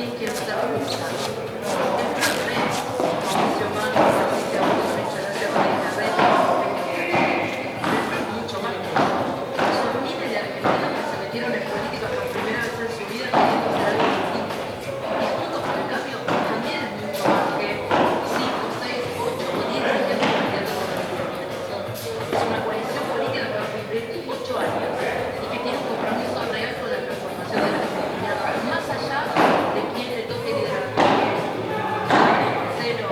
también quiero ser revisada. Mauricio Macri, Patricia Bullrich, Horacio Rodríguez Larreta, mucho más que eso. Son miles de argentinos que se metieron en política por primera vez en su vida queriendo hacer algo distinto. Y Juntos por el Cambio también es mucho más que 5, 6, 8 o 10 dirigentes peleando por la movilización. Es una coalición política que va a cumplir 8 años y que tiene un compromiso real con la transformación de la Argentina, más allá de quién le toque liderar el gobierno. Cero,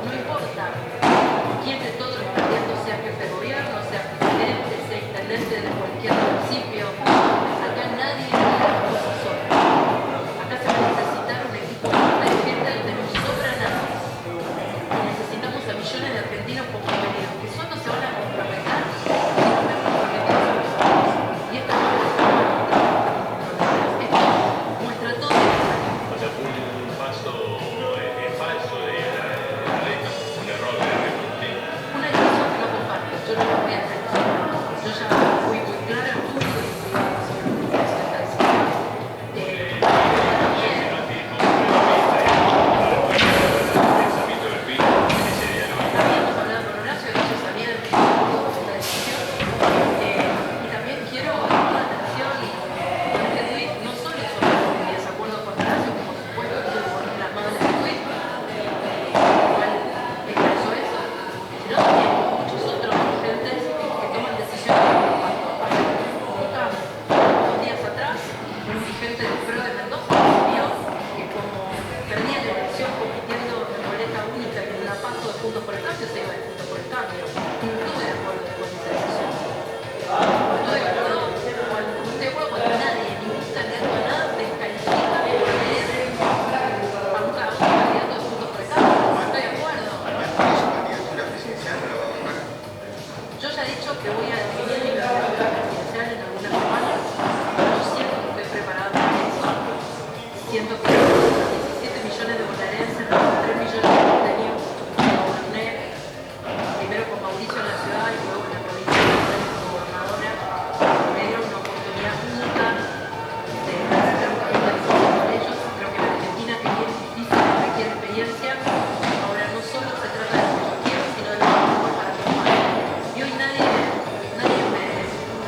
no importa quién de todos los candidatos sea jefe de gobierno, sea presidente, sea intendente de cualquier municipio. Acá nadie lidera las cosas solo. Acá se va a necesitar un equipo de gente donde no sobra nada. Y necesitamos a millones de argentinos comprometidos, que solo se van a comprometer si no me comprometemos a nosotros. Y esto no es esto muestra todo el mensaje. O sea, fue un paso falso de la derecha, un error de la Argentina. Una decisión que no comparto, yo no la voy a hacer. Yo ya fui muy clara en público y en privado sobre lo que es esta decisión. También habíamos hablado con Horacio, que yo sabía de mi esta decisión. Y también quiero llamar la atención y con este tuit, no solo sobre mi desacuerdo con Horacio, que por supuesto estuvo plasmado en este tuit, igual expresó eso, sino también con muchos otros dirigentes que toman decisiones por impacto. Unos días atrás, un dirigente del PRO de Mendoza vio que como perdía la elección compitiendo en boleta única y en una paso de Juntos por el Cambio, se iba de Juntos por el Cambio. Y no estuve de acuerdo con esa decisión. No estoy de acuerdo cuando nadie, ningún candidato a nada, descalifica por leer a un candidato de Juntos por el Cambio. No estoy de acuerdo. Yo ya he dicho que voy a definir mi candidatura presidencial en algunas semanas. Yo siento que estoy preparada para eso. Siento que los 17 millones de bonaerenses, los 3 millones de porteños que goberné, primero con Mauricio en la ciudad y luego en la provincia de Buenos Aires como gobernadora, me dieron una oportunidad única de hacer un camino difícil con ellos. Creo que la Argentina que viene es difícil, requiere experiencia. Ahora no solo se trata de lo que yo quiero, sino de lo que mejor para mi país. Y hoy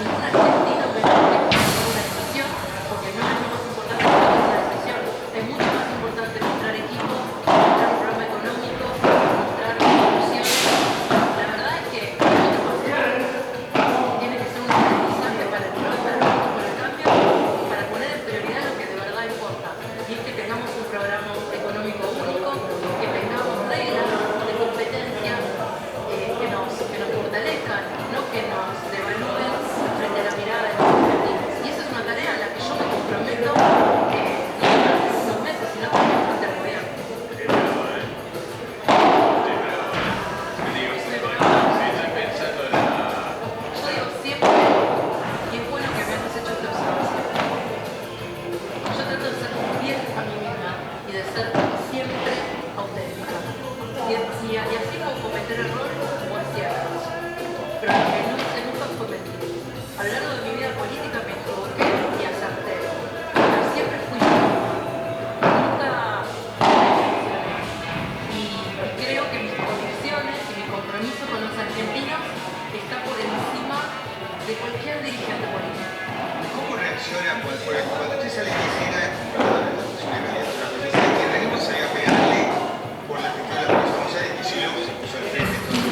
ningún argentino me puede tomar una decisión, porque no es lo más importante que tomar una decisión. Es mucho más importante mostrar equipo, mostrar un programa económico, mostrar soluciones. La verdad es que esto tiene que ser un aprendizaje para el PRO, para el Juntos por el Cambio, para poner en prioridad lo que de verdad importa. Y es que tengamos un programa económico único, que tengamos reglas de competencia que nos fortalezcan, no que nos devalúen frente a la mirada de los argentinos. Y esa es una tarea a la que yo me comprometo no durante unos meses, sino también frente al gobierno. Yo digo siempre, y es bueno que me hayas hecho esta observación, yo trato de ser fiel a mí misma y de ser siempre auténtica. Y así puedo cometer errores o aciertos. Pero lo que no hice nunca fue mentir. A lo largo de mi vida política me equivoqué y acerté. Pero siempre fui yo. Nunca me decepcioné. Y creo que mis convicciones y mi compromiso con los argentinos está por encima de cualquier dirigente político. ¿Cómo reacciona cuando usted sale y dice una candidatura presidencial que venimos a pegarle por la gestión de las cosas? Ya de que si luego se puso al frente todo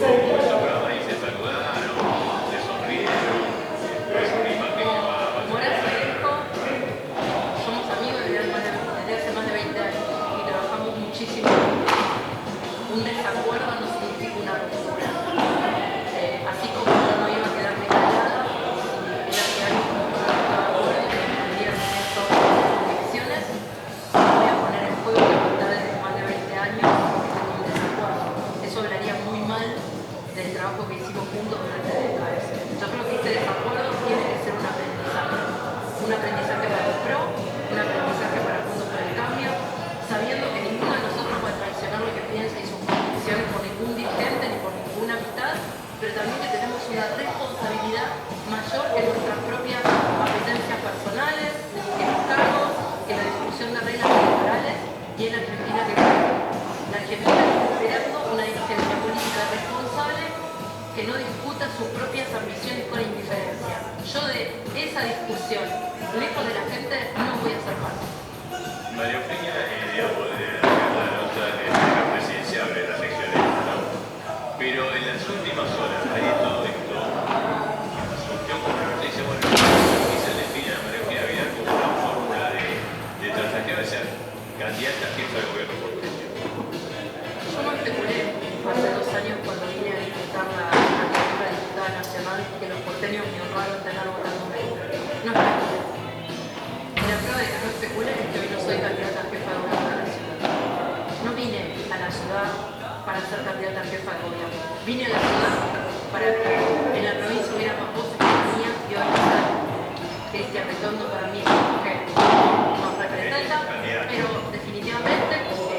acostumbrados ahí se saludaron, se sonrieron, es una imagen que va a Moraes y Greco somos amigos desde hace más de 20 años y trabajamos muchísimo. Un desacuerdo no significa una ruptura. Así como yo no iba a quedarme callada, si era que alguien no estaba de acuerdo que defendieran estas convicciones, voy a poner en juego la voluntad desde más de 20 años en un desacuerdo. Eso hablaría muy mal del trabajo que hicimos juntos durante décadas. Yo creo que este desacuerdo tiene que ser un aprendizaje para el PRO, un aprendizaje para Juntos por el Cambio, sabiendo que ninguno de nosotros puede traicionar lo que piensa y sus convicciones por ningún dirigente ni por ninguna amistad, pero también que tenemos una responsabilidad mayor que nuestras propias apetencias personales, que los cargos, que la discusión de reglas electorales y en la Argentina que queremos. La Argentina está esperando una dirigencia política responsable que no discuta sus propias ambiciones con indiferencia. Yo de esa discusión, lejos de la gente, no voy a ser parte. María Eugenia, digamos, la nota de la presidencial de las elecciones, ¿no? Pero en las últimas horas, ahí de todo esto, surgió como una noticia, bueno, quizá le pide a María Eugenia Vidal como una fórmula de transacción de ser candidata a jefa de gobierno porteño. Yo no especulé hace 2 años cuando vine a disputar la candidatura a diputada nacional que los porteños me honraron tener votándome. No especulé. Y la prueba de que no especulé es que hoy no soy candidata a jefa de gobierno de la ciudad. No vine a la ciudad para ser candidata a jefa de gobierno. Vine a la ciudad para que en la provincia hubiera más voces que la mía y hoy está Cristian Ritondo para mí es una mujer. Nos representa, pero definitivamente,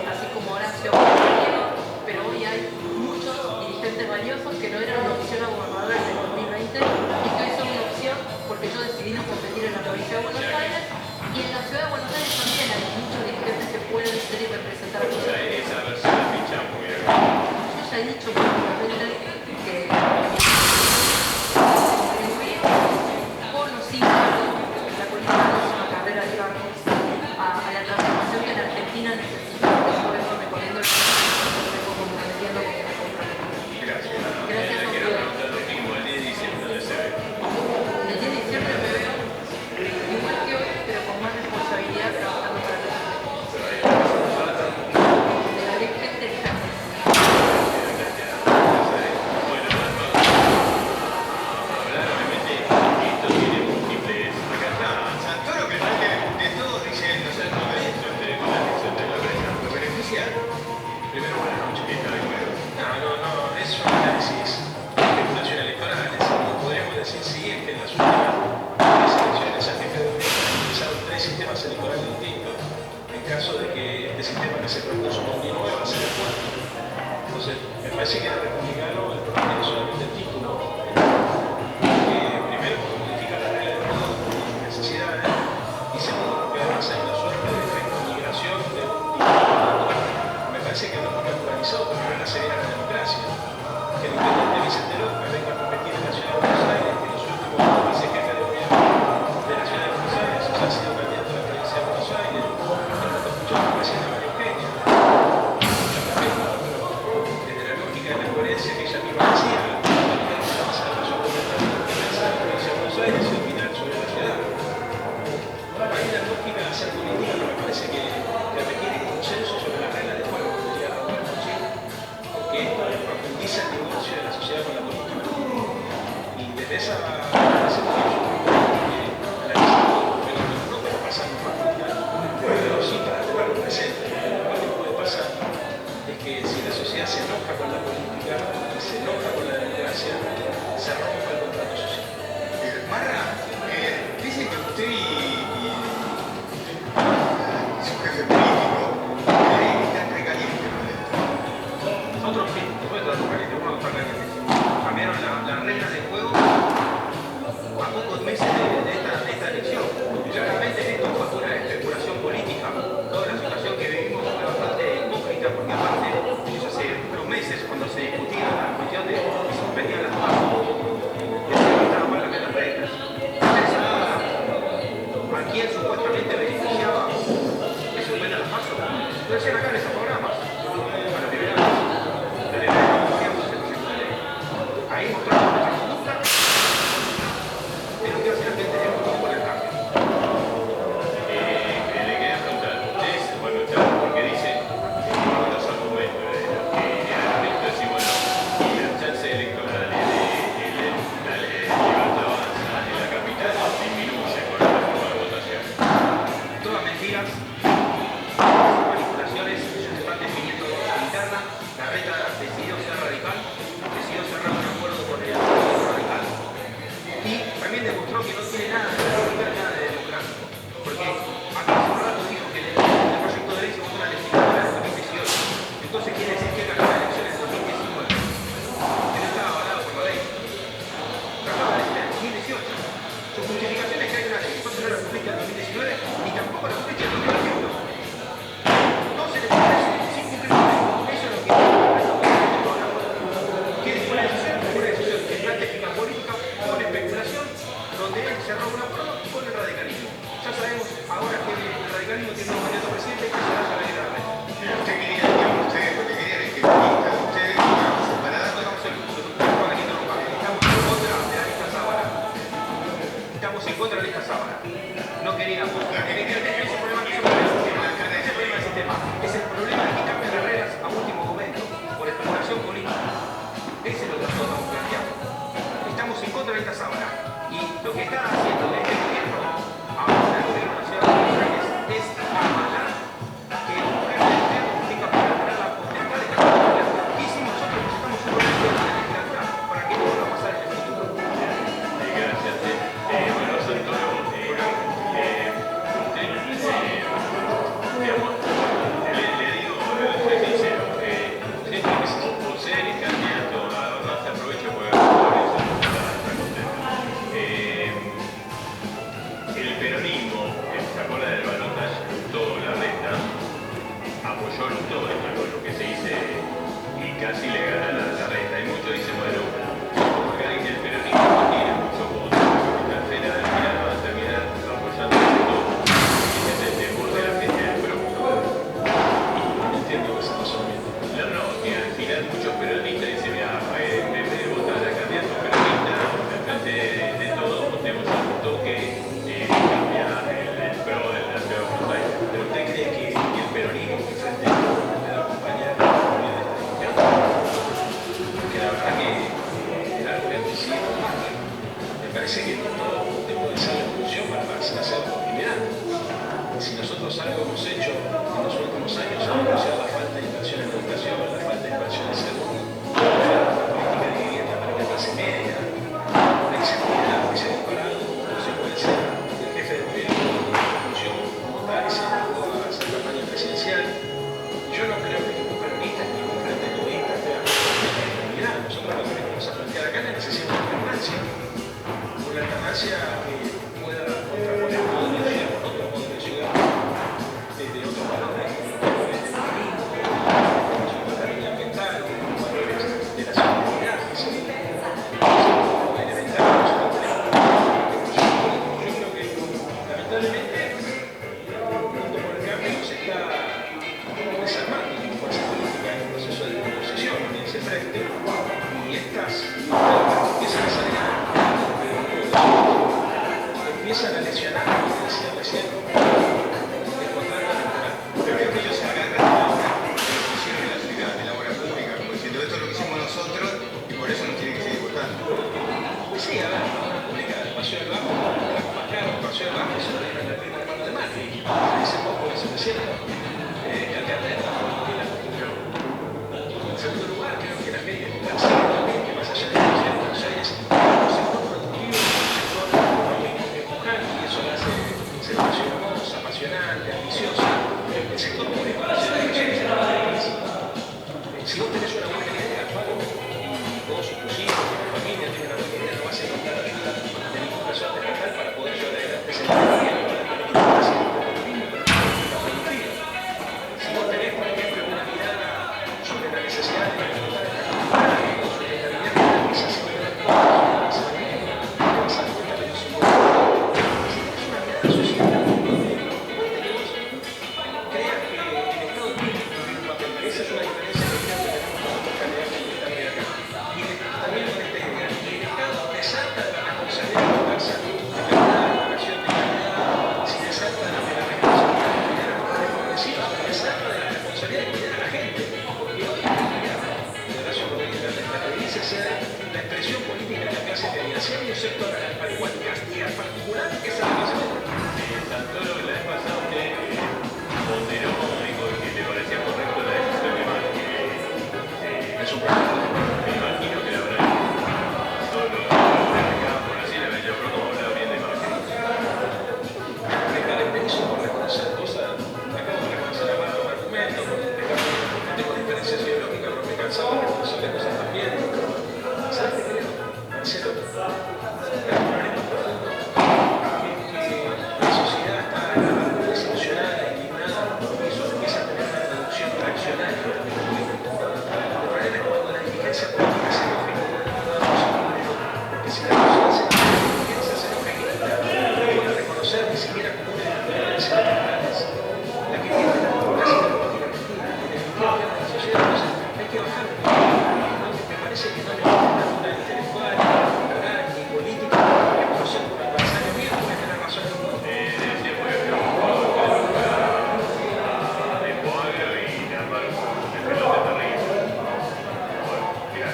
así como Horacio Rodríguez, pero hoy hay muchos dirigentes valiosos que no eran una opción a gobernadores en el 2020 y que hoy son una opción porque yo decidí no competir en la provincia de Buenos Aires y en la ciudad de Buenos Aires también hay muchos dirigentes que pueden ser y representar a Ya esa versión la fichamos, mira. yo ya he dicho públicamente que contribuir con o sin cargo, la política no es una carrera de cargos, a la transformación que la Argentina necesita. Por eso recomiendo el consejo comprometiendo con la comprometida. Gracias. Gracias a Quiero ustedes. preguntar lo mismo, el 10 de diciembre, ¿dónde se ve? El 10 de diciembre me veo igual que hoy, pero con más responsabilidad trabajando para la gente. De la gente lejana. Bueno, hablar obviamente, esto tiene múltiples. Acá está. Santoro, que no hay de todo, dice no sé, no me dice. ¿Lo beneficia? Primero, buenas noches. ¿Qué tal? Bueno, No, es un análisis de especulación electoral. Podríamos decir, sí, es que en las últimas elecciones a jefe de gobierno han utilizado 3 sistemas electorales distintos. En caso de que este sistema que se propuso con un va a ser el cuarto. Entonces, me parece que el republicano el problema es solamente el título. Primero, porque modifica la regla de juego por necesidades. Y segundo, porque además hay una suerte de efecto de migración de un tipo. Me parece que no hemos naturalizado como regla sería la democracia. Que el intendente Vicente López venga a competir en la ciudad de Buenos Aires, que en los últimos vicejefe de gobierno de la ciudad de Buenos Aires, o sea, ha sido candidato a la provincia de Buenos Aires, en lo que escuchó la presidenta María Eugenia. Mucho respeto, pero desde la lógica de la coherencia que ella misma decía, vamos a la mayor voluntad de la provincia de Buenos Aires y opinar sobre la ciudad. Hay una lógica de hacer política que me parece que requiere consenso sobre la regla de juego, como diría Roberto Chile, porque esto profundiza el divorcio de la sociedad con la política. Y desde ese punto yo creo que analizar todo, pero no puede pasar en profundidad, pero sí para tenerlo presente. Lo que puede pasar es que si la sociedad se enoja con la política, se enoja con la democracia, se rompa el contrato social. Marra, dicen que usted y su jefe político están recalientes con esto. Nosotros sí, después de los calientes, uno está caliente. Cambiaron las reglas del juego a pocos meses de esta elección. Claramente esto fue una especulación política. Toda la situación que vivimos fue bastante hipócrita porque aparte, ellos hace unos meses cuando se discutía la cuestión de si suspendían las pasos, está haciendo este gobierno, ahora el gobierno nacional de Buenos Aires, es avalar que un jefe de gobierno tenga para tener la potestad de cambiar. ¿Qué hicimos nosotros? Presentamos un proyecto de la legislatura para que no vuelva a pasar en el futuro. Gracias. Bueno, Santoro, digamos, le digo, soy sincero, siempre que por ser candidato, además aprovecho por eso, está contento. El peronismo, ¿se acuerda del balotaje? Toda la reta, apoyó todo lo que se dice y casi le gana la reta. Y muchos dicen, bueno, porque el peronismo no tiene mucho voto, la federal al final va a terminar apoyando todo. Ese es el temor de la gente del PRO. No entiendo ese razonamiento. No, que al final muchos peronistas dicen, mira, en vez de votar a candidato peronista, en vez de todo, votemos un toque que cambia el PRO de la ciudad de Buenos Aires. ¿Pero usted cree que el peronismo que frente a puede acompañar a la comunidad de esta región? Porque la verdad que algo que han decidido me parece que no puede ser la solución para hacer continuidad. Si nosotros algo hemos hecho en los últimos años es denunciar la falta de inversión en educación, la falta de inversión en salud, la política de vivienda para la clase media, la inseguridad que se ha disparado, no se puede ser el jefe de gobierno de la función votar y se dedicó a hacer campaña presidencial. Yo no creo que ningún peronista ni ningún frente egoísta esté de acuerdo con la comunidad. Nosotros lo que venimos a plantear acá es la necesidad de una alternancia que pueda contraponer un modo de vida con otro modo de ciudad, de otros valores, de la ambiental, los valores de la seguridad, que es elemental que nosotros tenemos. Yo creo que lamentablemente Juntos por el Cambio se está desarmando como fuerza política en un proceso de oposición en ese frente, y estas empiezan a salir empiezan a lesionar, como decía recién, el contrato electoral. Pero es que ellos se agarran a la posición de la ciudad, de la obra pública, como diciendo esto es lo que hicimos nosotros y por eso nos tienen que seguir votando. Sí, a ver, la obra pública del Paseo del Bajo, la más caro, el Paseo del Bajo se lo dieron a la prima hermano de Macri, ese poco que se reciente, el alcalde de Bajo, en segundo lugar, creo que la media de clase, que más allá de la ciudad de Buenos Aires, es un sector productivo, un sector empujante, y eso la hace ser una ciudad hermosa, apasionante, ambiciosa. El sector público de la ciudad de Buenos Aires, si vos tenés una buena idea de alfaro, y vos, tus hijos, tu familia tienen una buena idea, no vas a encontrar ayuda de ningún resorte estatal para poder llevar adelante ese proyecto. Si vos tenés, por ejemplo, una mirada sobre la necesidad de explotar esta comunidad, sobre la realidad que la empresa se puede dar cosas, vas a dar cuenta de los impuestos. Si tenés una mirada social, creas que el Estado tiene que cumplir un papel. Esa es una diferencia que creo que tenemos con otros candidatos que están de acá. Y también con esta idea. El Estado desata la responsabilidad de la salud, de la educación de calidad, si desata de la responsabilidad de cuidar a los desfavorecidos, desata de la responsabilidad de cuidar a la gente. Porque hoy en día, Horacio Rodríguez Larreta dice ser la expresión política de la clase media. Si hay un sector al cual castiga particular, esa es la clase media. Santoro, la vez pasada usted ponderó, dijo que le parecía correcto la decisión de Macri. Es un problema. Me imagino que la habrá solo acá por así la yo creo como hablaba bien de Macri. Me caracterizo por reconocer cosas, acabo de reconocer a Marco argumentos, no tengo diferencias ideológicas, pero me he cansado de reconocerle cosas también. ¿Sabes qué creo, Marcelo? El problema profundo es que la sociedad está desilusionada, indignada, porque eso empieza a tener una traducción reaccionaria. El problema es cuando la dirigencia política se enoja y no porque si la sociedad se enoja, la dirigencia se enoja y no puede reconocer ni siquiera como una diferencia de libertades. La que tiene la clase política argentina, que definitivamente la sociedad, entonces hay que bajar. Me parece que no le falta una intelectual, ni moral, ni política, que conocer como adversario mío, puede tener razón en todo. Decía, por ejemplo, un jugador que nunca de Boagro y de armar un pelote terrible. Bueno, mirá,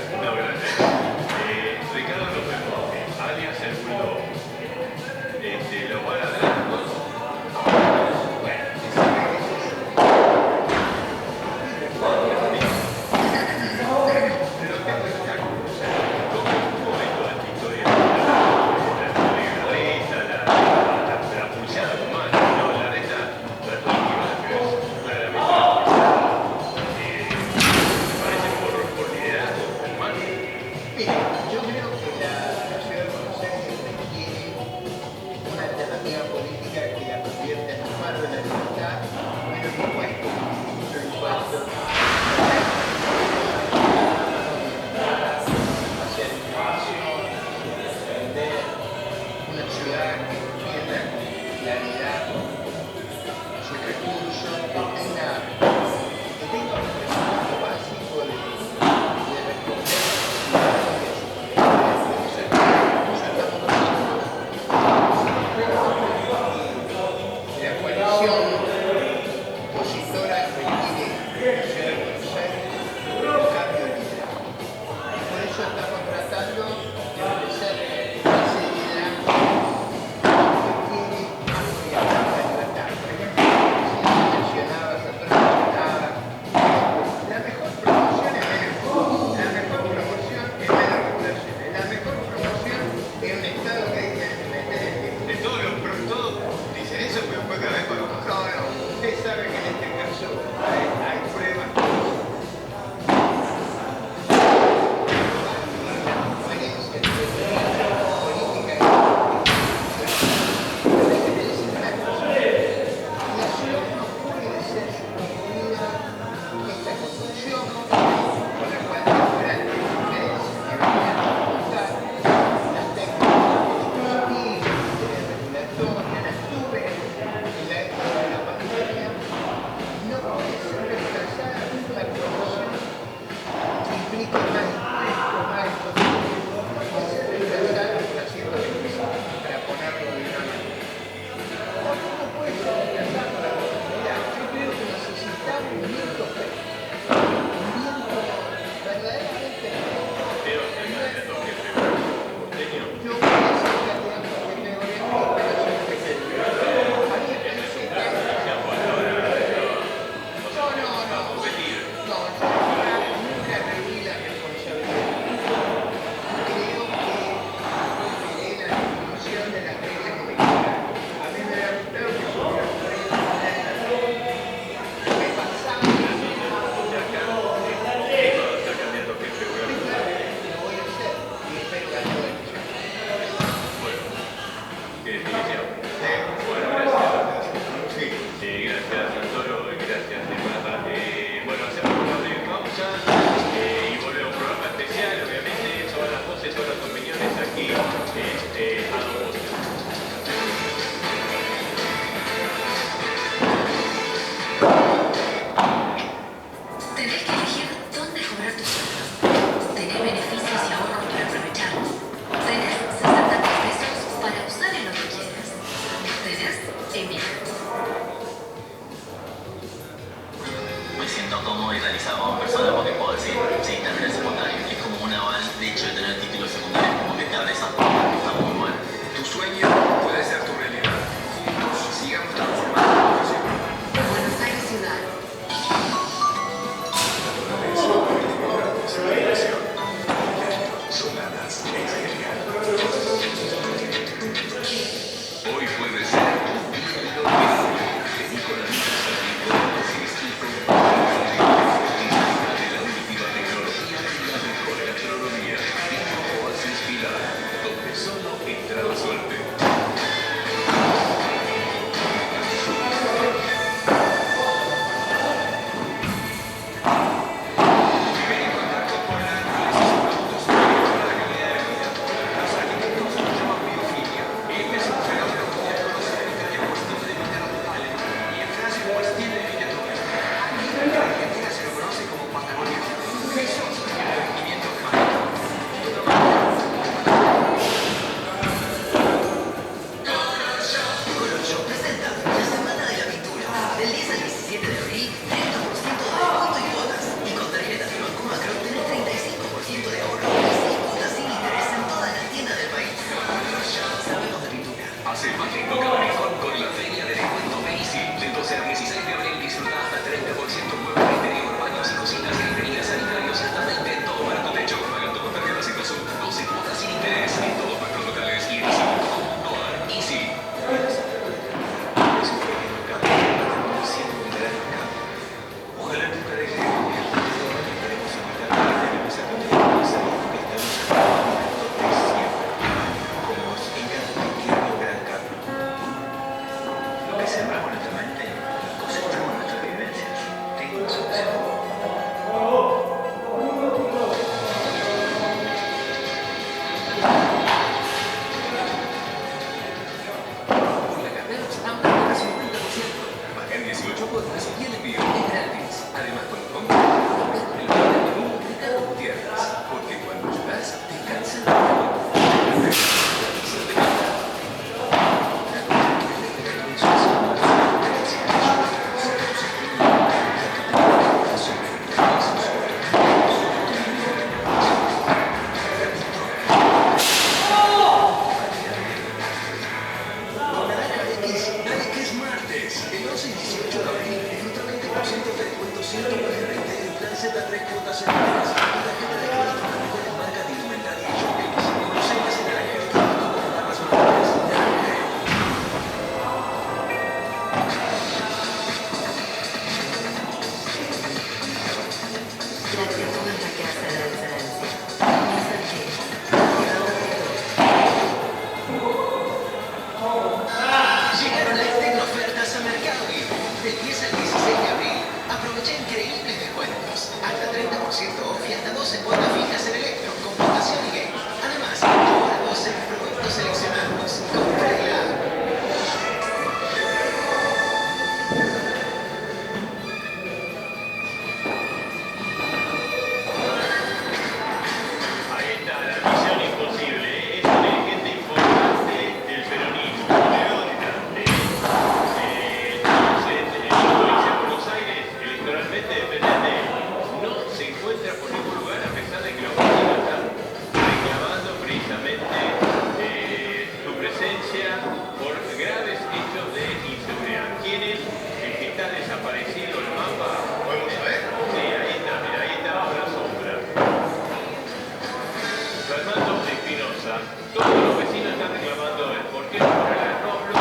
todos los vecinos están reclamando el por qué no hablo,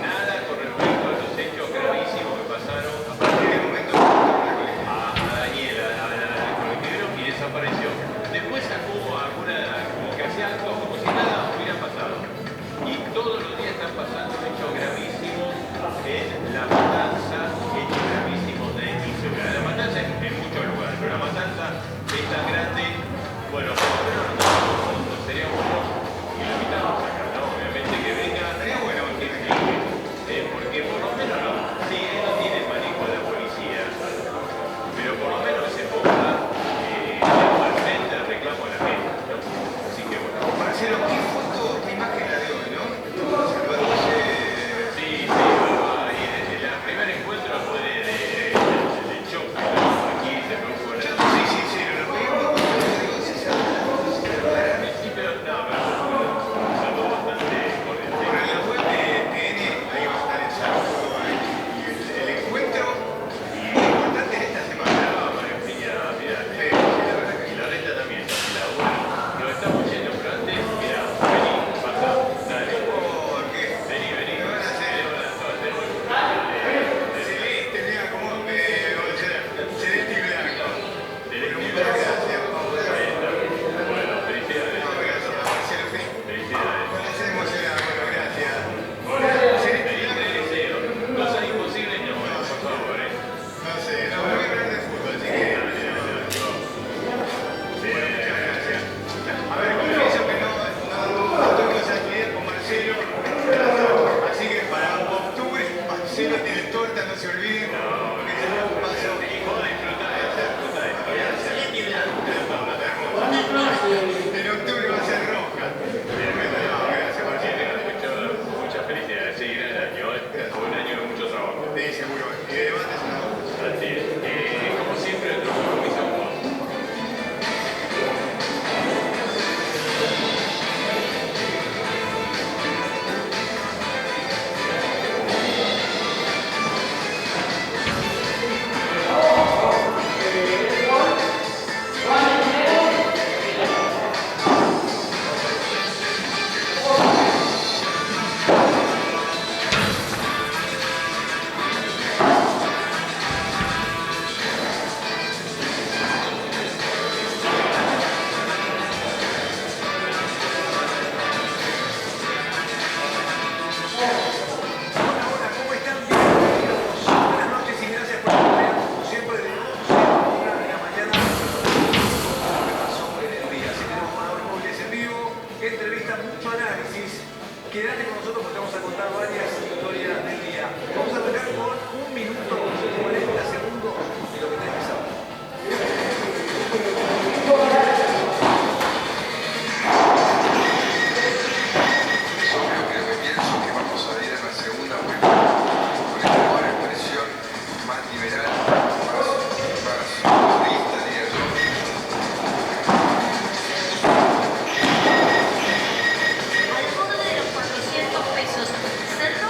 nada con respecto a los hechos gravísimos que pasaron a partir del momento a Daniela, al colectivero, y desapareció. Después sacó alguna, como que hacía algo como si nada hubiera pasado. Y todos los días están pasando hechos gravísimos en La Matanza, hechos gravísimos de inseguridad. La Matanza en muchos lugares, pero La Matanza es tan grande, bueno, por lo menos nosotros sería bueno, y lo invitamos acá, ¿no? Obviamente que venga, sería bueno que explique, porque por lo menos no, sí, él no tiene el manejo de la policía, pero por lo menos se ponga al frente del reclamo de la gente, ¿no? Así que bueno. Marcelo, ¿qué foto, qué imagen la de hoy, no? Saludándose. Sí, y el primer encuentro fue de choque, ¿no? Aquí se produjo la... Sí, lo veo, digo, se saludan. Sí, pero no, pero fue un saludo bastante cordial. Bueno, en la web de TN, ahí va a estar el saludo y el encuentro muy importante en esta semana. María Eugenia, mirá, Sí, la verdad que y la renta también, y la una, nos estamos yendo, pero antes, mirá, vení, pasa, dale, porque vení, ¿qué van a hacer? tenemos el cumpleaños de Celeste, mira cómo celeste y blanco. Celeste y Muchas Blanco. gracias. Ahí está. Bueno, felicidades. No, gracias, Marcelo. Felicidades. Se emocionado, bueno, gracias. Bueno, Celeste y feliz blanco. deseo. Cosas imposibles no, por favor, No sé, no voy a hablar de fútbol, así que. Bueno, muchas gracias. A ver, confieso que no tengo esa actividad con Marcelo. Así que para octubre, Marcelo tiene torta, no se olviden. Porque se da un paso. Hijo, disfruta de eso. En octubre va a ser roja. Gracias, Marcelo. Muchas felicidades. Sí, gran año. Fue un año de mucho trabajo. Sí, seguro. Y de debates una voz. Así es. Como siempre, nuestro compromiso con vos. Hola, ¿cómo están? Bienvenidos. Buenas noches y gracias por acompañarnos como siempre de 11 a 1 de la mañana. Lo que pasó en el día. Así tenemos Paradores Móviles en vivo, entrevistas, mucho análisis. Quédate con nosotros porque vamos a contar varias historias del día. Vamos a arrancar con 1 minuto 40 segundos de lo que tenés que saber. Yo creo que pienso que vamos a ir a la segunda vuelta con esta nueva expresión más liberal, más lista, diría yo. Al borde de los 400 pesos. Cerró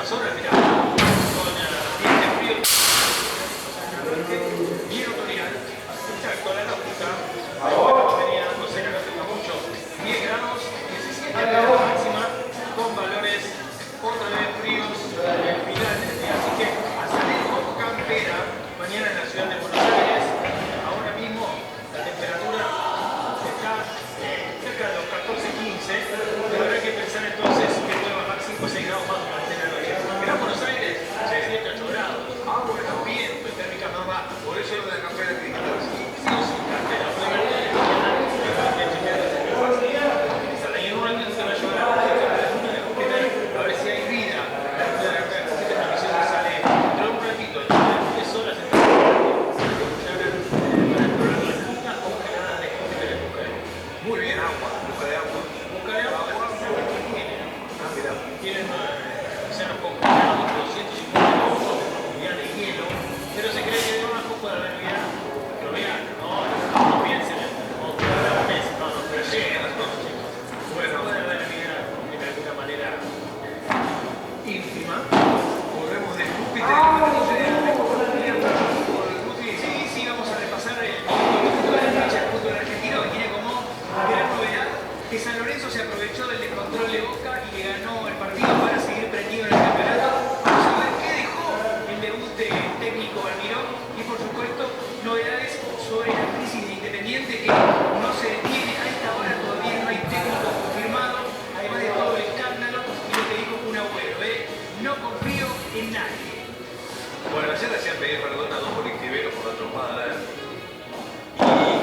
próximas horas, mirá, con ambiente frío, bien otoñal, exacto, la náutica, venía dándose la náutica mucho, 10 grados, 17 grados máxima, con valores otra vez fríos al final del día. Así que a salir con campera mañana en la ciudad de Buenos Aires. Ahora mismo la temperatura está cerca de los 14-15, pero habrá que pensar entonces que puede bajar 5 o 6 grados más durante la noche. Gran Buenos Aires, 7-8 grados. Agua en Viento y térmica más baja. Por eso lo de la campera crítica. Sí o sí, cartera, obviamente, a ver si hay vida. Esta transmisión sale dentro de un ratito, dentro de 10 horas, para explorar las rutas congeladas de Júpiter. Muy bien, agua, busca de agua. Busca de agua, tienen océanos congelados, 250 kilómetros de profundidad de hielo, pero se cree que debajo puede haber vida fluvial, no piensen en un mes, pero sí en las cosas, chicos. Bueno, puede haber vida de alguna manera ínfima. Volvemos de Júpiter. Sí, vamos a repasar el punto de la fecha del fútbol argentino, que tiene como gran novedad que San Lorenzo se aprovechó del descontrol de Boca y le ganó el partido para seguir prendido en el campeonato. Vamos a ver qué dejó el debut del técnico Almirón y por supuesto novedades sobre la crisis de Independiente que no se detiene. A esta hora todavía no hay técnico confirmado, además de todo el escándalo y lo que dijo Kun Agüero, no confío en nadie. Bueno, ayer le hacían pedir perdón a dos colectiveros por la trompada. ¿Y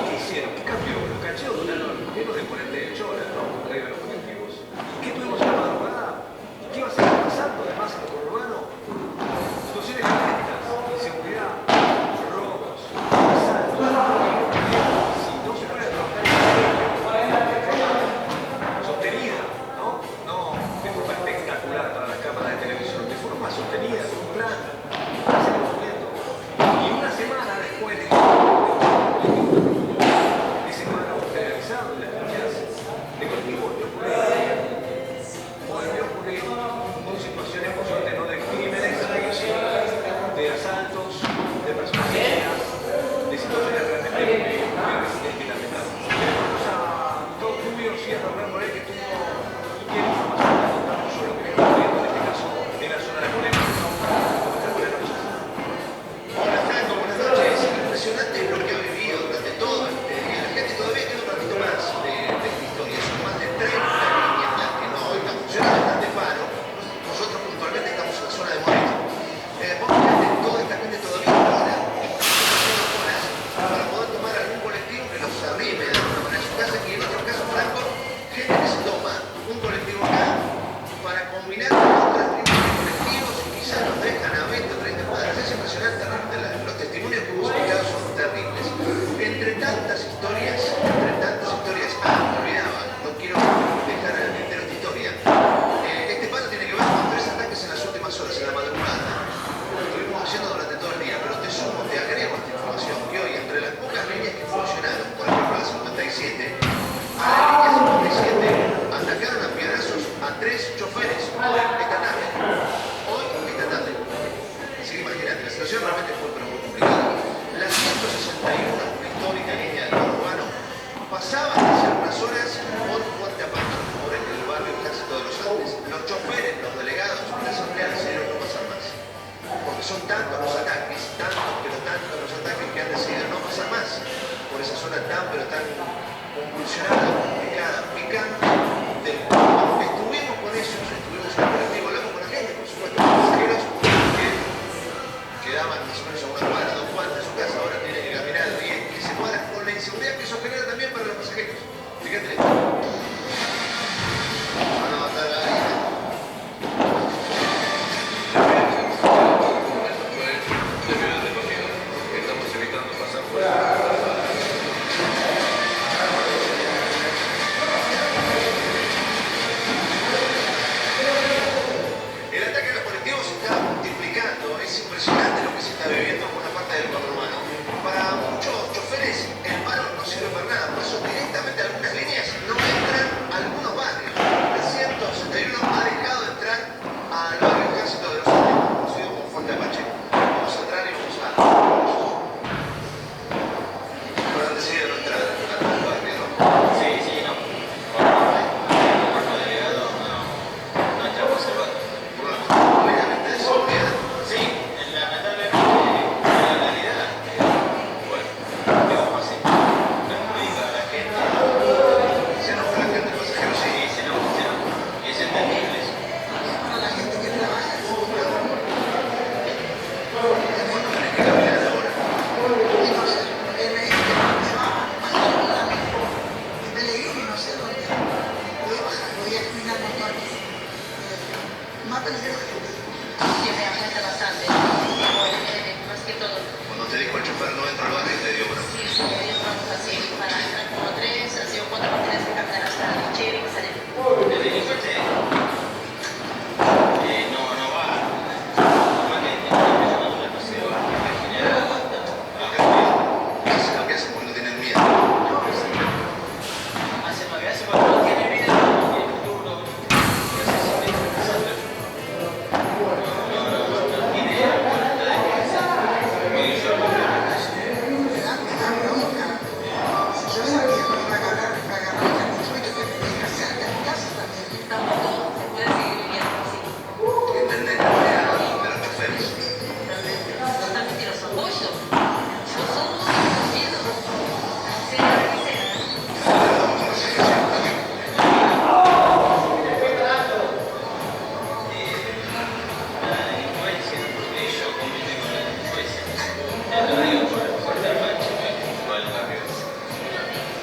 qué hicieron? ¿Qué cambió? Los cacheos duraron menos de 48 horas, ¿no? Arriba de los colectivos. ¿Qué tuvimos en la madrugada? ¿Qué iba a seguir pasando además en el conurbano? Situaciones violentas, inseguridad, robos, asaltos. Si no se puede trabajar sostenida, ¿no? No de forma espectacular para las cámaras de televisión, de forma sostenida, con un plan. Y una semana después de ese paro generalizado de las niñas de colectivo volvió a ocurrir con situaciones, por suerte, no de crímenes, de asaltos, de personas heridas, de situaciones realmente muy residentes y lamentables. Tenemos a Don Julio Sierra Morel que tuvo tiene información para contarnos sobre lo que viene ocurriendo en este caso en la zona de Moreno. Hola Franco, buenas noches. Impresionante lo que ha vivido durante todo este día. La gente todavía tiene un ratito más de esta historia. Son más de 30 líneas las que no están funcionando, están de paro. Nosotros puntualmente estamos en la zona de Moreno. Vos fíjate, toda esta gente todavía para haciendo colas para poder tomar algún colectivo que los arrime de alguna manera a su casa, que en otros casos, Franco, gente que se toma un colectivo acá para combinar con otras líneas de colectivos y quizás los dejan a 20 o 30 cuadras. Es impresionante, realmente los testimonios que hemos escuchado son terribles. Entre tantas historias, me olvidaba, no quiero dejar el tintero esta historia. Este paro tiene que ver con 3 ataques en las últimas horas, en la madrugada. Lo estuvimos haciendo durante todo el día, pero te sumo, te agrego esta información, que hoy entre las pocas líneas que funcionaron, por ejemplo la 57, a la línea 57 atacaron a piedrazos a 3 choferes hoy esta tarde. Así que imagínate, la situación realmente fue muy complicada. La 161, una histórica línea del urbano, pasaba hace algunas horas por Puente Aparte, por el barrio casi todos los Andes. Los choferes, los delegados, las asambleas decidieron no pasar más. Porque son tantos los ataques que han decidido no pasar más por esa zona tan pero tan convulsionada, complicada, picante del pueblo. Estuvimos con ellos, estuvimos en el colectivo, hablamos con la gente, por supuesto, con los pasajeros que quedaban más o menos a 1 cuadra, 2 cuadras de su casa, ahora tienen que caminar 10, 15 cuadras con la inseguridad que eso genera también para los pasajeros. Fíjate. Van a matar a alguien. Estamos evitando pasar por el Sí, me da cuenta bastante. Más que todo. Cuando te dijo el chofer no entro al barrio, te dio una. Sí, sí, hay otros así, para entrar como 3, así o 4 tienes que caminar hasta el cochero y salir. El delincuente no va. Normalmente empezamos a una paseo en general. Eso es lo que hacen cuando tienen miedo. Hace 9 años cuando no tiene vida, no tiene futuro. No sé si me está pensando. No tiene voluntad de crecer. Y yo lo veo en la calle. Tampoco se puede seguir viviendo así. Entender la realidad de los choferes. Realmente, totalmente los apoyo. No somos miedo. Sea lo que sea. La delincuencia, porque yo convivo con la delincuencia. Ya lo digo por la mancha, no es igual el barrio.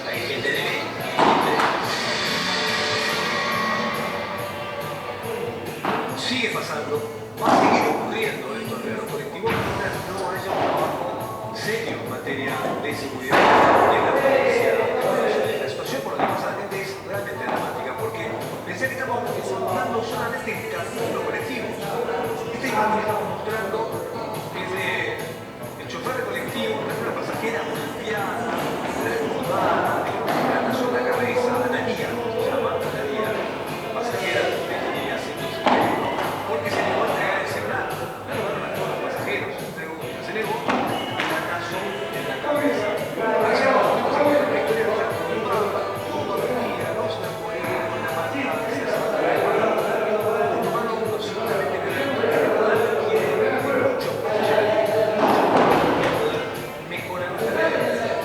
Hay gente de bien y hay gente de Sigue pasando, va a seguir ocurriendo esto de los colectivos mientras no haya un trabajo serio en materia de seguridad en la provincia de Buenos Aires. La situación por la que pasa la gente es realmente dramática porque pensé que estamos mostrando solamente el camino colectivo. Esta imagen que estamos mostrando es de el chofer de colectivo, una pasajera golpeada, lastimada, en la zona de la cabeza, Analía, se llama Analía, pasajera de tenía porque se negó a entregar el celular. La robaron a todos los pasajeros. Se negó y la cayó en la cabeza. Ayer nos fuimos a ver la historia de la comunidad, todo el día, los napoleones, la matanza, tomando uno absolutamente violento, que quiere mucho mejorar nuestra realidad.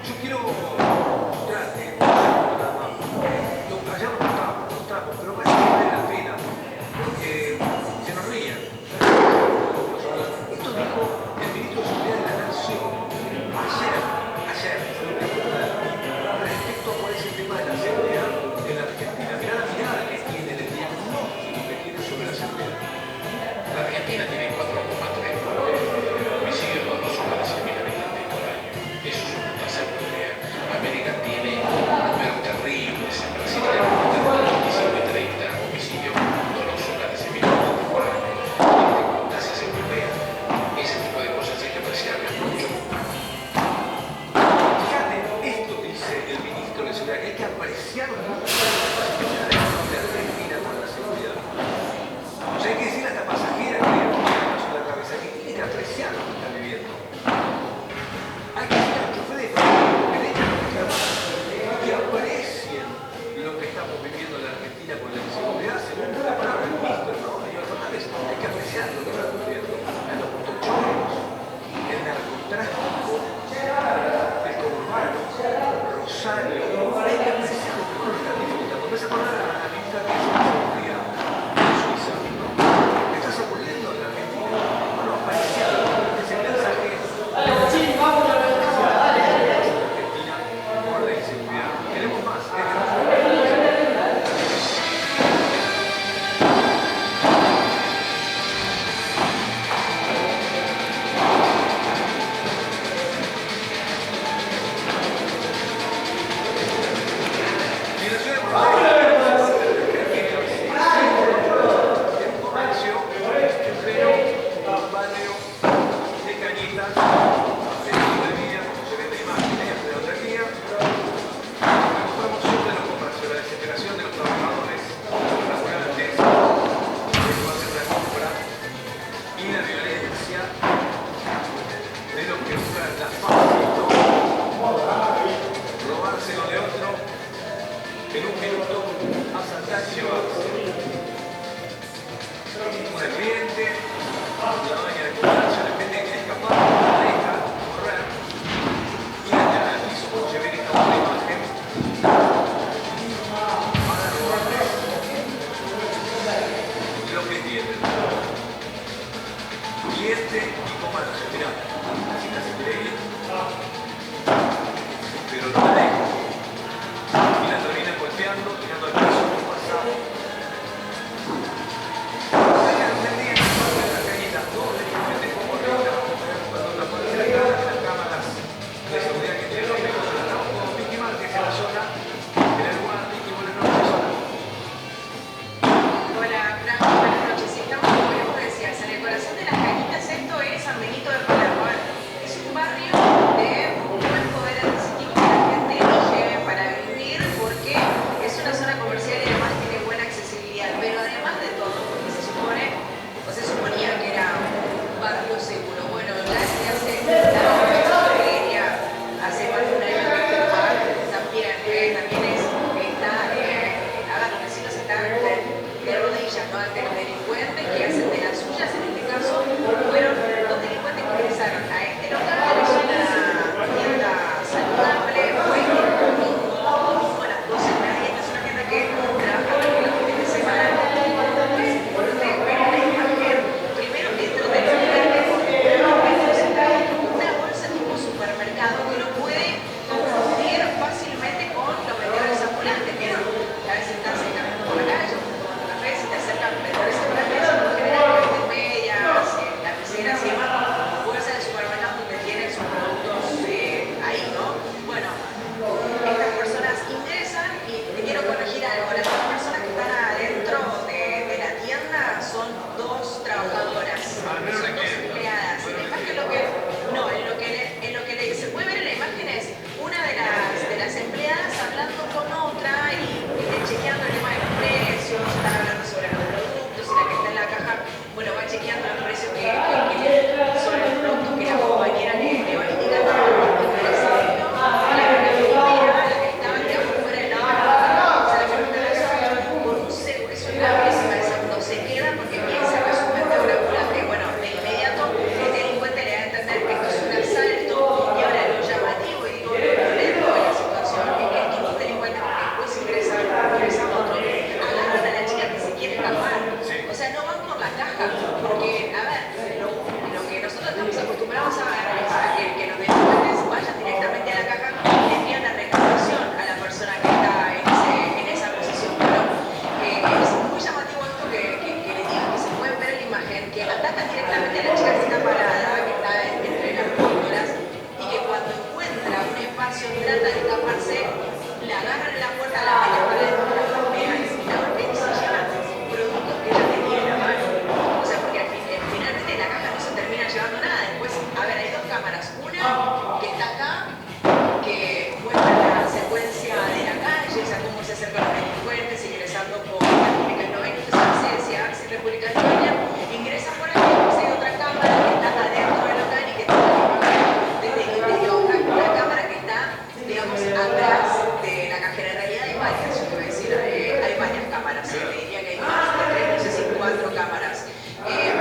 Yo quiero mostrarte un programa. Ayer lo mostramos, pero parece que vale la pena. Porque se nos ríen. Esto dijo el ministro de Seguridad de la Nación ayer, respecto a cuál es el tema de la seguridad en la Argentina. Mirá la mirada que tiene, el diagnóstico que tiene sobre la seguridad. La Argentina tiene 4,3 homicidios dolosos cada 100.000 habitantes por año. Eso es una tasa europea. América tiene números terribles. En Brasil tenemos entre 25 y 30 homicidios dolosos cada 100.000 habitantes por año. Tasas europeas. Ese tipo de cosas hay que apreciarlas mucho. Fíjate, esto dice el ministro de Seguridad, que hay que apreciar mucho la situación de Argentina con la seguridad. O sea, hay que decirle a esta pasajera que le puso la cabeza que tiene que apreciar lo que está viviendo. Hay que decirle a los choferes que le echen los clavos, que aprecien lo que estamos viviendo en la Argentina con la inseguridad, según la palabra del ministro, ¿no? Señor Fernández, hay que apreciar lo que estamos viviendo. Los motochorros, el narcotráfico, el conurbano, Rosario, hay que apreciar lo que uno está disfrutando. Me hace acordar a la ministra que hizo la seguridad en Suiza, ¿no? ¿Qué está ocurriendo en la Argentina? Bueno, apreciar ese mensaje. Argentina por la inseguridad. Queremos más. Y la ciudad de Buenos Aires, en un comercio, pero un barrio de Cañitas, de librería, como se ve en la imagen de otra guía, la promoción de los comercios, la desesperación de los trabajadores, los laburantes, que no hacen la compra, y la violencia de los que buscan la fácil, robarse lo de otro, en un minuto, asaltar y llevarse. Un cliente, la dueña del comercio, le pide que escapar, la deja correr, y allá al piso, como se ve en esta otra imagen, van a robarles lo que tienen. Cliente y comercio, mirá, así casi increíble. Pero no la deja. Y la termina golpeando, tirando al piso, pasado. chequeando los precios que sobre los productos que la compañera le va indicando. Porque, a ver, lo que nosotros estamos acostumbrados a ver es a que los delincuentes vayan directamente a la caja y le envían la reclamación a la persona que está en esa posición. Pero es muy llamativo esto que les digo, que se puede ver en la imagen, que atacan directamente a la chica que está parada, que está entre las góndolas, y que cuando encuentra un espacio trata de escaparse, la agarran en la puerta, la meten para dentro, la pegan y la golpean y se llevan productos que ella tenía en la mano. Finalmente la caja no se termina llevando nada. Después, a ver, hay dos cámaras. Una que está acá, que muestra la secuencia de la calle, o sea, cómo se acercan los delincuentes, ingresando por la República Eslovenia, Arce, República Eslovenia, ingresan por aquí, después hay otra cámara que está adentro del local y que está desde otra cámara que está, digamos, atrás de la cajera. En realidad hay varias, yo te voy a decir, hay varias cámaras, te diría que hay más de 3, no sé si 4 cámaras. Pero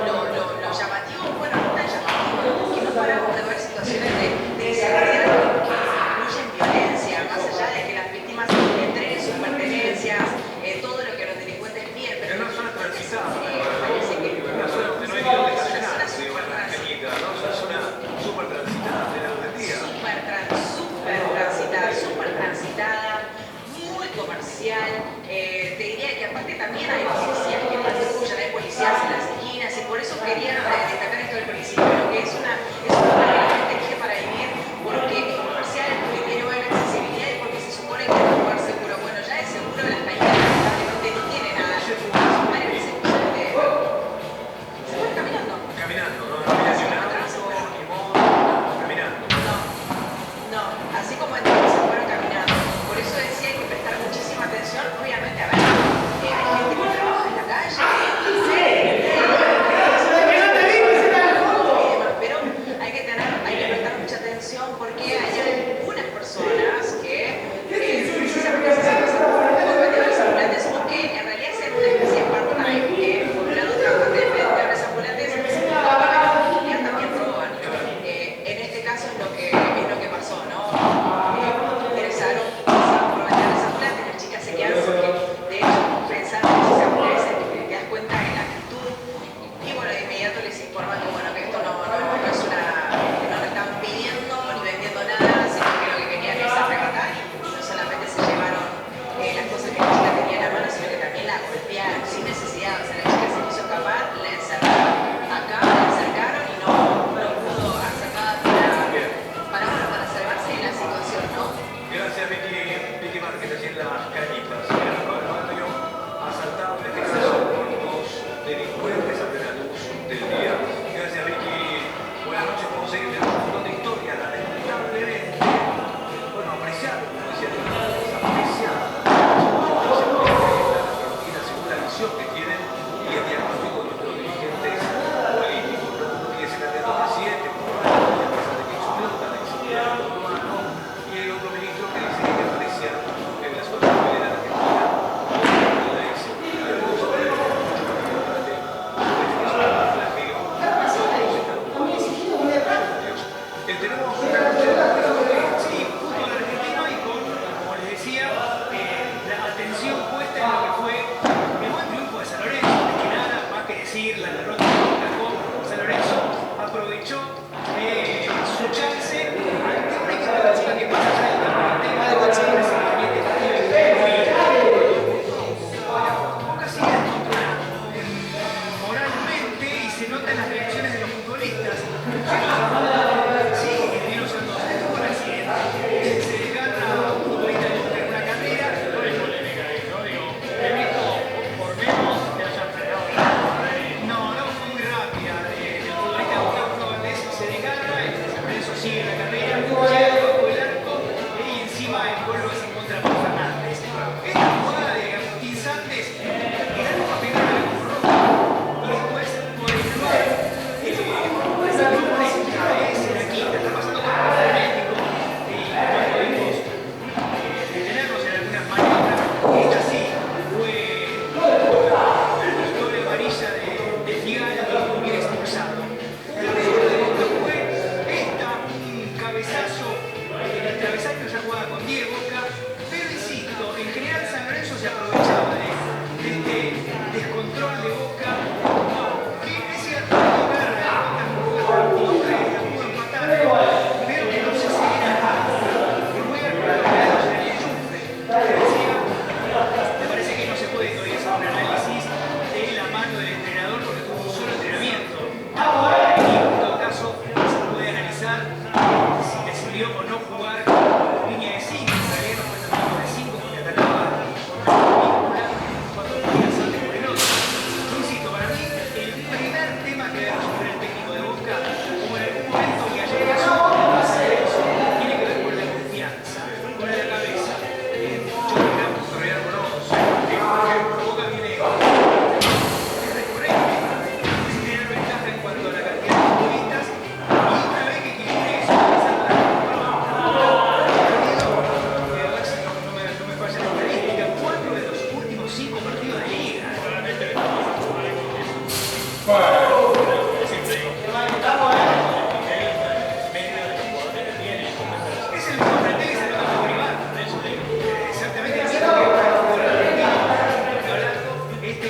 digo, lo llamativo, bueno, no tan llamativo, que no paramos de ver situaciones de inseguridad que incluyen violencia, más allá de que las víctimas entreguen sus pertenencias, todo lo que los delincuentes piden. Pero en una zona transitada, parece que una zona donde no hay ningún estacionado, digo, en la cañita, ¿no? Es una zona súper transitada de la Argentina. Súper transitada, muy comercial. Te diría que aparte también hay policías que patrullan, hay policías en las esquinas, y por eso quería destacar esto del principio, que es una lugar que la gente elige para vivir porque es comercial, porque tiene buena accesibilidad y porque se supone que es un lugar seguro. Bueno, ya es seguro, las cañitas lamentablemente no tiene nada. Se van caminando. Caminando, ¿no? No había ni un abrazo, ni modo, caminando. No, así como entonces se fueron caminando. Por eso decía que hay que prestar muchísima atención. Obviamente, a ver, hay gente que trabaja en la calle, pero hay que prestar mucha atención porque hay algunas personas que precisamente se hacen pasar por vendedores ambulantes o que en realidad hacen una especie de part-time, que por un lado trabajan de vendedores ambulantes y también roban. En este caso es lo que pasó, ¿no? Ingresaron por vendedores ambulantes, las chicas se quedaron porque de hecho pensaron que se aparecen, porque te das cuenta de la actitud, y bueno, de inmediato les informan que bueno, que esto no es una, que no le están pidiendo ni vendiendo nada, sino que lo que querían es arrebatar, y no solamente se llevaron las cosas que la chica tenía en la mano, sino que también la golpearon sin necesidad. O sea, la chica se quiso escapar, la encerraron acá, la acercaron y no pudo hacer nada para salvarse de la situación, ¿no? Gracias, Vicky Márquez, allí en las cañitas. Barrio asaltado, en este caso por dos delincuentes a plena luz del día. Gracias, Vicky. Buenas noches, podemos seguir de un montón de historia, lamentablemente. Bueno, apreciado, como decía el apreciado. Según la visión que tienen y el diagnóstico de nuestros dirigentes políticos. Uno quiere ser candidato a presidente, por lo tanto, a pesar de que explota la inseguridad en el urbano, y hay otro ministro que dice que aprecia en la zona federal argentina la inseguridad. Tenemos una noche de sí, fútbol argentino y con, como les decía, la atención puesta en lo que fue el buen triunfo de San Lorenzo. De que nada más que decir, la derrota de San Lorenzo aprovechó su chance ante un equipo de la chica que pasa allá en la tema de WhatsApp, Boca sigue descontrolado moralmente y se notan las reacciones de los futbolistas. Sí, Emilio Santos tuvo un accidente, se desgarra a un futbolista en una carrera. No hay polémica ahí, ¿no? Digo, he visto por menos que hayan frenado. No,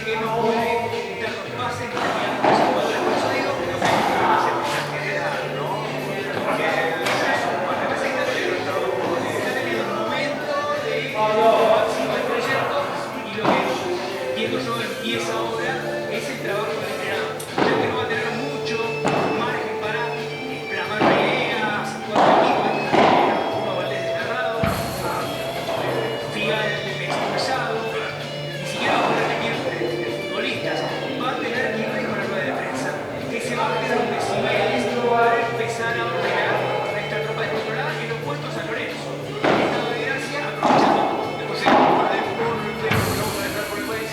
que no puede dar los pases ni cambiar los jugadores. Por eso digo que lo que hace en general, ¿no? Que necesitan de los trabajadores están en el momento de máximo del proyecto y lo que entiendo yo empieza ahora es el trabajo del entrenador. Ya que no va a tener mucho margen para plasmar ideas, jugar equipo, Juan Valdés desgarrado, Figal expulsado, ni siquiera va a poder venir futbolistas, va a tener que ir con la rueda de prensa, que se va a quedar un decibeles para empezar a ordenar a esta tropa descontrolada en los puestos a Lorenzo. Estado de gracia, aprovechando el consejo de fútbol, que vamos a dejar por el país.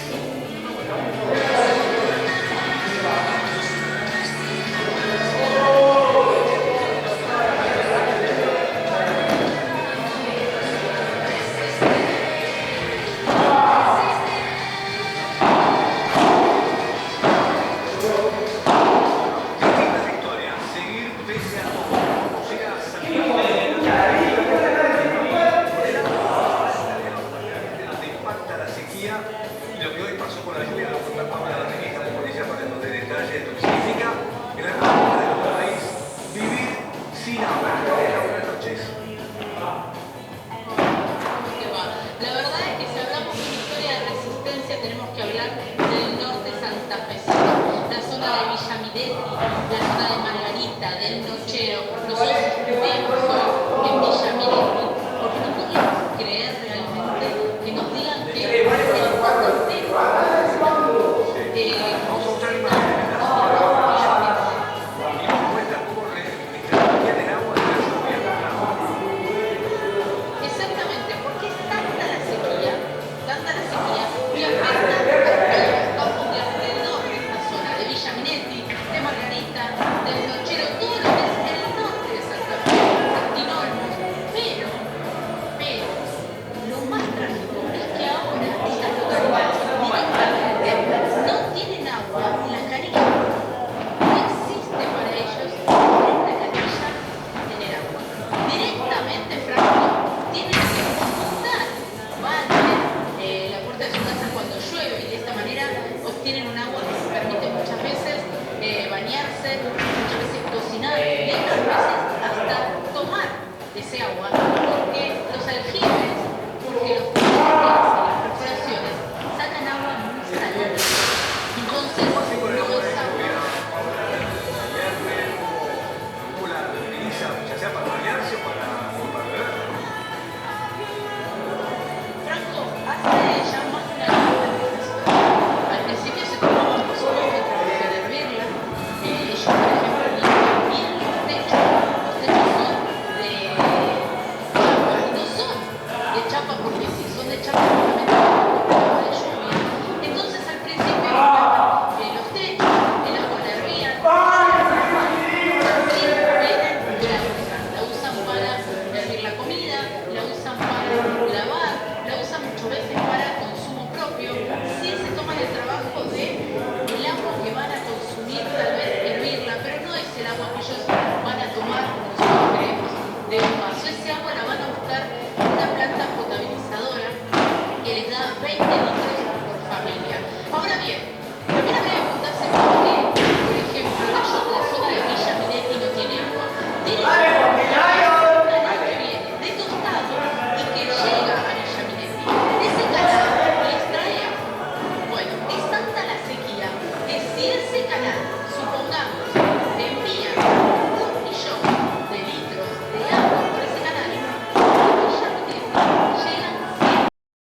Distintas victorias, seguir pese a todo. Llega San Miguel donde impacta la sequía y lo que hoy pasó con la lluvia fue la Cámara de Ministra de Policía para entender el trayecto. ¿Qué significa? En la parte de nuestro país vivir sin agua. Buenas noches. La verdad es que si hablamos de una historia de resistencia tenemos que hablar del norte santafesino, la zona de Villa Miretti, la zona de Margarita, del Nochero. Nosotros vivimos hoy en Villa Miretti porque no podíamos creer realmente que nos digan que el pueblo entero Vamos a mostrar imágenes de la zona de Villa Miretti. Y nos muestra cómo distribuye el agua de la lluvia. Exactamente, porque es tanta la sequía, que afecta a los campos de alrededor de esta zona, de Villa Minetti, de Margarita, del Nochero, todo lo que es el norte de Santa Fe, Castinolmos, pero, lo más trágico es que ahora estas localidades directamente no tienen agua en la canilla. No existe para ellos una canilla tener agua. Directamente, Franco, tienen que montar balde la puerta de su casa cuando llueve y de esta manera obtienen un agua que les permite muchas veces bañarse, muchas veces cocinar y otras veces hasta tomar ese agua porque los aljibes, porque los